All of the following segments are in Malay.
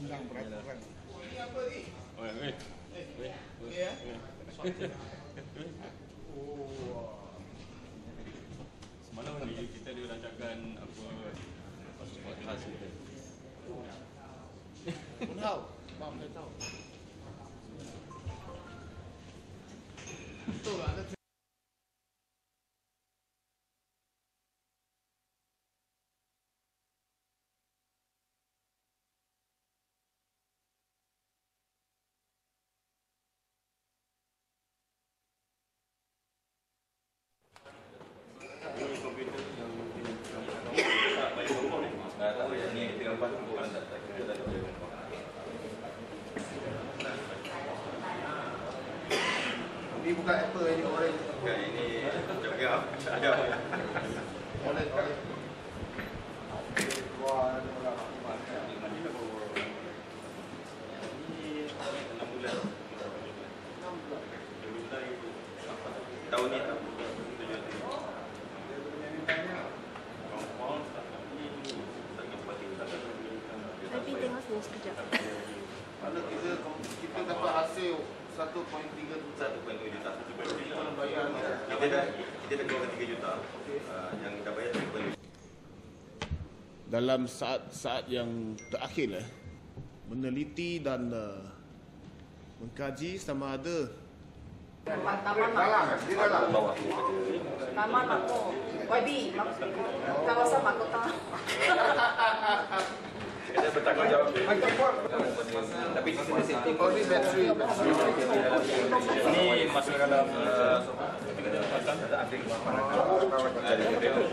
Senang peraturan. Ini apa ni? Semalam kita dia rancangkan apa podcast kita. Pun tahu. Mam saya tahu. Betul lah. Ini bukan apple, ini orange. Bukan, ini juga ada. Orange kali. Wah, ada orang makan. Ini 6 bulan. 6 bulan. Tahun ni tak. Tapi tengok sini sekejap. Mana kita dapat hasil 1.3 juta. 1.2 juta. Kita bayar ni. Kita dah keluarkan 3 juta. Yang dah bayar 3.2 juta. Dalam saat-saat yang terakhir meneliti dan mengkaji sama ada Taman Dalam, di dalam. Bawah. Taman Mako. YB, kawasan Makota. Kita bertanggungjawab. Tapi kita setting. Oh, ni bateri. Ini masuk dalam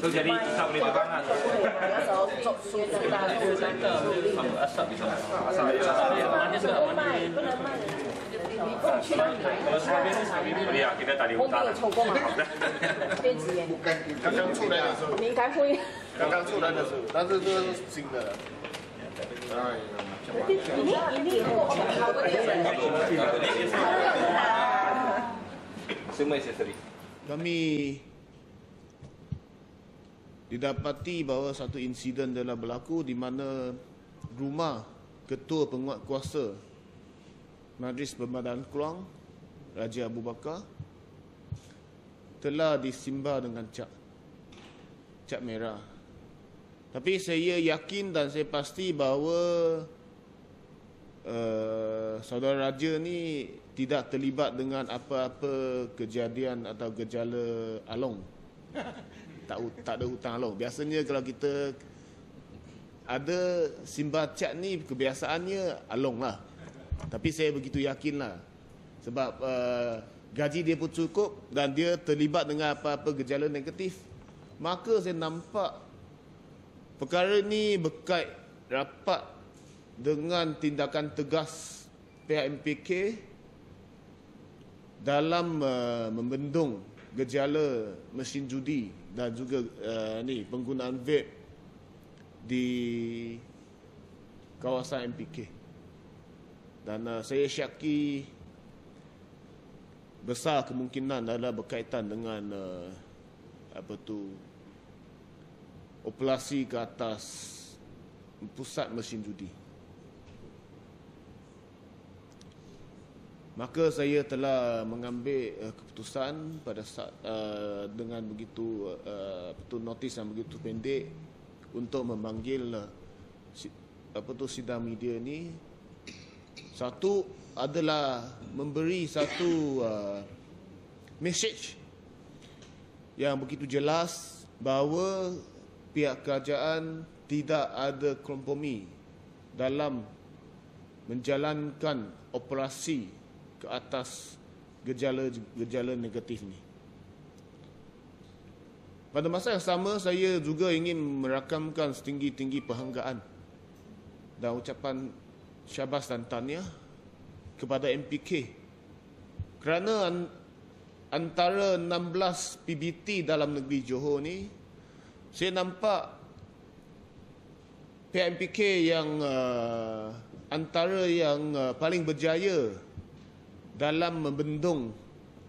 so jadi tak boleh terbang lah. Asap di sana. Manis tak manis. Kalau sebab ini ya kita tadi hutan. Bukan刚刚出来的时候，你应该会。刚刚出来的时候，但是这个是新的。哎呀，macam mana? Ini Semua aksesori. kami didapati bahawa satu insiden telah berlaku di mana rumah Ketua Penguatkuasa Majlis Permandangan Keluang Raja Abu Bakar telah disimbar dengan cat merah. Tapi saya yakin dan saya pasti bahawa saudara Raja ni tidak terlibat dengan apa-apa kejadian atau gejala along. Tak ada hutang along. Biasanya kalau kita ada simbar cat ni kebiasaannya along lah. Tapi saya begitu yakin lah. Sebab gaji dia pun cukup dan dia terlibat dengan apa-apa gejala negatif. Maka saya nampak perkara ni berkait rapat dengan tindakan tegas pihak MPK dalam membendung gejala mesin judi dan juga penggunaan vape di kawasan MPK. Dan saya syaki besar kemungkinan adalah berkaitan dengan operasi ke atas pusat mesin judi. Maka saya telah mengambil keputusan pada saat dengan begitu notis yang begitu pendek untuk memanggil sidang media ni. Satu adalah memberi satu message yang begitu jelas bahawa pihak kerajaan tidak ada kompromi dalam menjalankan operasi ke atas gejala negatif ni. Pada masa yang sama, saya juga ingin merakamkan setinggi-tinggi perhargaan dan ucapan syabas dan tahniah kepada MPK kerana antara 16 PBT dalam negeri Johor ni, saya nampak pihak MPK yang antara yang paling berjaya dalam membendung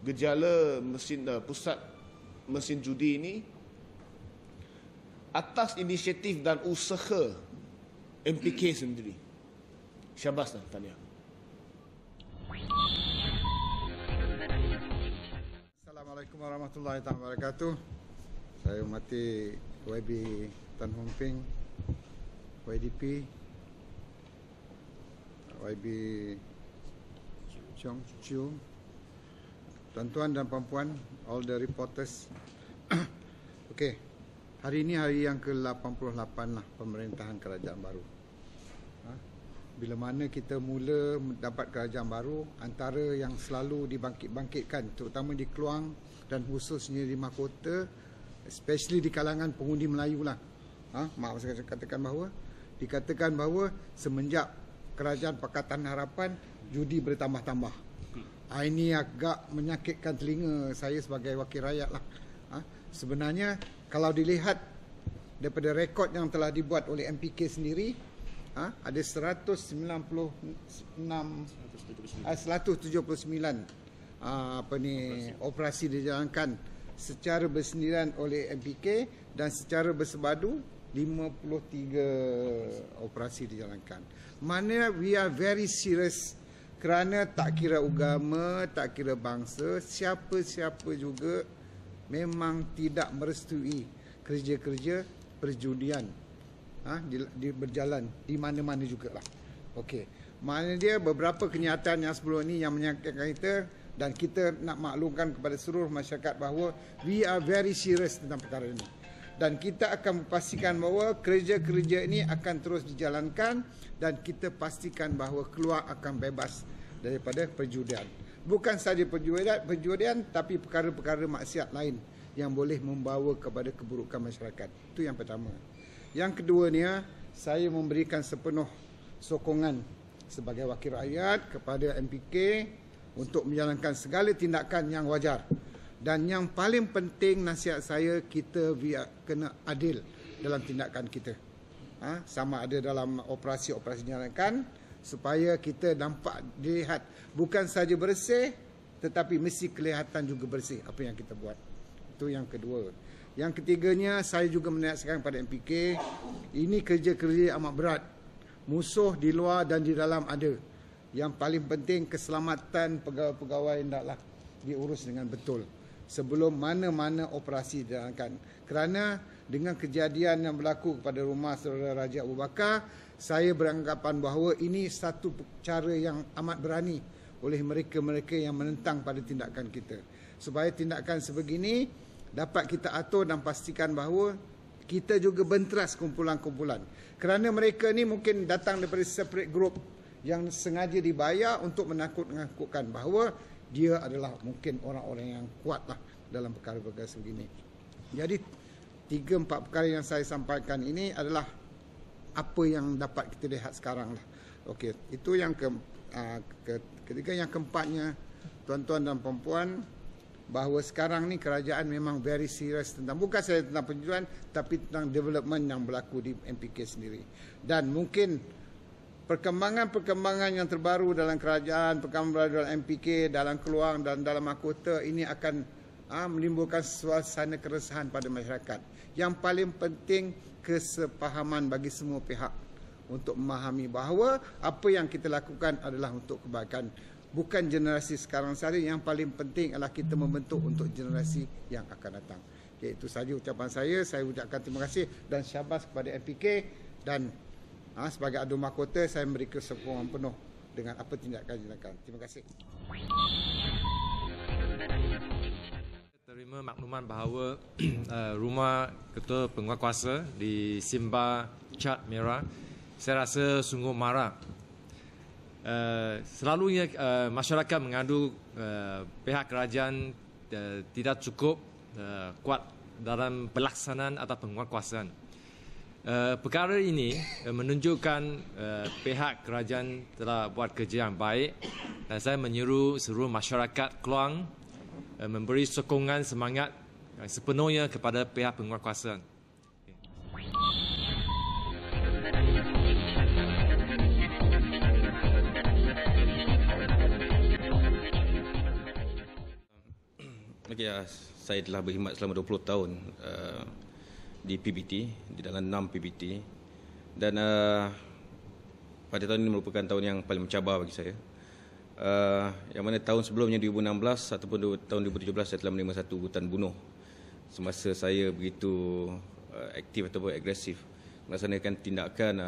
gejala pusat mesin judi ini atas inisiatif dan usaha MPK sendiri. Syabas dan tahniah. Assalamualaikum warahmatullahi wabarakatuh. Saya hormati YB Tan Hon Ping, YDP, YB Chong Chiu, tuan-tuan dan puan-puan, all the reporters. Okey, hari ini hari yang ke-88 lah pemerintahan kerajaan baru. Bila mana kita mula mendapat kerajaan baru, antara yang selalu dibangkit-bangkitkan, terutama di Keluang dan khususnya di mahkota, especially di kalangan pengundi Melayu lah. Maaf saya katakan bahawa, dikatakan bahawa semenjak kerajaan Pakatan Harapan, judi bertambah-tambah. Ini agak menyakitkan telinga saya sebagai wakil rakyat lah. Sebenarnya kalau dilihat daripada rekod yang telah dibuat oleh MPK sendiri, ada 179 operasi dijalankan secara bersendirian oleh MPK dan secara bersebadu 53 operasi dijalankan. Mana we are very serious kerana tak kira agama, tak kira bangsa, siapa-siapa juga memang tidak merestui kerja-kerja perjudian berjalan di mana-mana jugalah. Okey. Maknanya dia beberapa kenyataan yang sebelum ini yang menyangkutkan kita, dan kita nak maklumkan kepada seluruh masyarakat bahawa we are very serious tentang perkara ini. Dan kita akan memastikan bahawa kerja-kerja ini akan terus dijalankan dan kita pastikan bahawa keluar akan bebas daripada perjudian. Bukan sahaja perjudian tapi perkara-perkara maksiat lain yang boleh membawa kepada keburukan masyarakat. Itu yang pertama. Yang keduanya, saya memberikan sepenuh sokongan sebagai wakil rakyat kepada MPK untuk menjalankan segala tindakan yang wajar. Dan yang paling penting nasihat saya, kita kena adil dalam tindakan kita. Sama ada dalam operasi-operasi dijalankan, supaya kita nampak dilihat bukan saja bersih, tetapi mesti kelihatan juga bersih apa yang kita buat. Itu yang kedua. Yang ketiganya, saya juga menasihatkan kepada MPK, ini kerja-kerja amat berat. Musuh di luar dan di dalam ada. Yang paling penting, keselamatan pegawai-pegawai hendaklah diurus dengan betul sebelum mana-mana operasi dijalankan. Kerana dengan kejadian yang berlaku kepada rumah saudara Raja Abu Bakar, saya beranggapan bahawa ini satu cara yang amat berani oleh mereka-mereka yang menentang pada tindakan kita. Supaya tindakan sebegini dapat kita atur dan pastikan bahawa kita juga benteras kumpulan-kumpulan. Kerana mereka ni mungkin datang daripada separate group yang sengaja dibayar untuk menakut-nakutkan bahawa dia adalah mungkin orang-orang yang kuat lah dalam perkara-perkara sebegini. Jadi 3-4 perkara yang saya sampaikan ini adalah apa yang dapat kita lihat sekarang lah. Okey, itu yang ketiga. Yang keempatnya, tuan-tuan dan puan-puan, bahawa sekarang ni kerajaan memang very serious tentang, bukan saja tentang penjualan, tapi tentang development yang berlaku di MPK sendiri. Dan mungkin perkembangan-perkembangan yang terbaru dalam kerajaan, perkembangan dalam MPK, dalam Keluang dan dalam mahkota ini akan menimbulkan suasana keresahan pada masyarakat. Yang paling penting, kesepahaman bagi semua pihak untuk memahami bahawa apa yang kita lakukan adalah untuk kebaikan. Bukan generasi sekarang saja, yang paling penting adalah kita membentuk untuk generasi yang akan datang. Okay, itu sahaja ucapan saya. Saya ucapkan terima kasih dan syabas kepada MPK, dan sebagai adu mahkota saya memberi sokongan penuh dengan apa tindakan-tindakan. Terima kasih. Terima makluman bahawa rumah Ketua Penguatkuasa di Simba Cat Merah, saya rasa sungguh marah. Selalunya masyarakat mengadu pihak kerajaan tidak cukup kuat dalam pelaksanaan atau penguatkuasaan. Perkara ini menunjukkan pihak kerajaan telah buat kerja yang baik, dan saya menyeru seluruh masyarakat Keluang memberi sokongan semangat sepenuhnya kepada pihak penguatkuasaan. Saya telah berkhidmat selama 20 tahun di PBT, di dalam 6 PBT, dan pada tahun ini merupakan tahun yang paling mencabar bagi saya. Yang mana tahun sebelumnya 2016 ataupun tahun 2017 saya telah menerima satu ugutan bunuh semasa saya begitu aktif ataupun agresif melaksanakan tindakan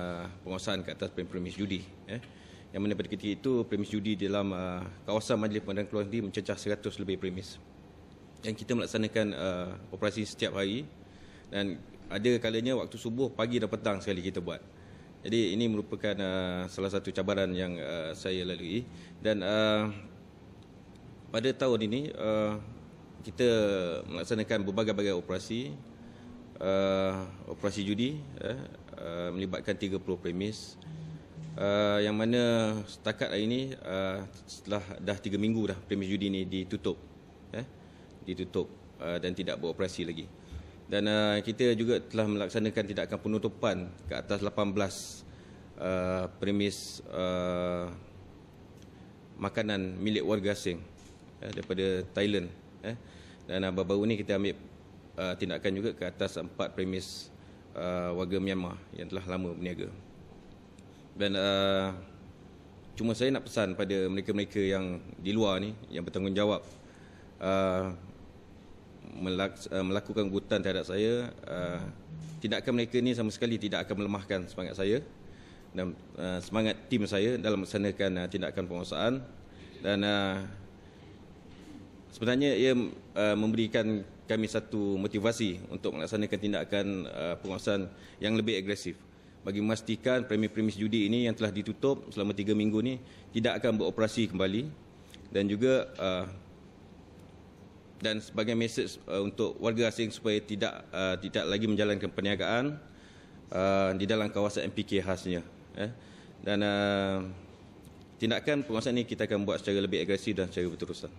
penguasaan ke atas premis judi. Yang mana pada ketika itu premis judi dalam kawasan Majlis Pemandangan Keluar Negeri mencecah 100 lebih premis. Dan kita melaksanakan operasi setiap hari dan ada kalanya waktu subuh, pagi dan petang sekali kita buat. Jadi ini merupakan salah satu cabaran yang saya lalui dan pada tahun ini kita melaksanakan berbagai-bagai operasi judi melibatkan 30 premis yang mana setakat hari ini setelah dah 3 minggu dah premis judi ini ditutup dan tidak beroperasi lagi. Dan kita juga telah melaksanakan tindakan penutupan ke atas 18 premis makanan milik warga asing daripada Thailand. Dan baru-baru ini kita ambil tindakan juga ke atas 4 premis warga Myanmar yang telah lama berniaga. Dan cuma saya nak pesan pada mereka-mereka yang di luar ni yang bertanggungjawab melakukan ugutan terhadap saya, tindakan mereka ni sama sekali tidak akan melemahkan semangat saya dan semangat tim saya dalam melaksanakan tindakan penguasaan. Dan sebenarnya ia memberikan kami satu motivasi untuk melaksanakan tindakan penguasaan yang lebih agresif bagi memastikan premis-premis judi ini yang telah ditutup selama 3 minggu ni tidak akan beroperasi kembali. Dan juga dan sebagai mesej untuk warga asing supaya tidak lagi menjalankan perniagaan di dalam kawasan MPK khasnya. Dan tindakan penguasaan ini kita akan buat secara lebih agresif dan secara berterusan.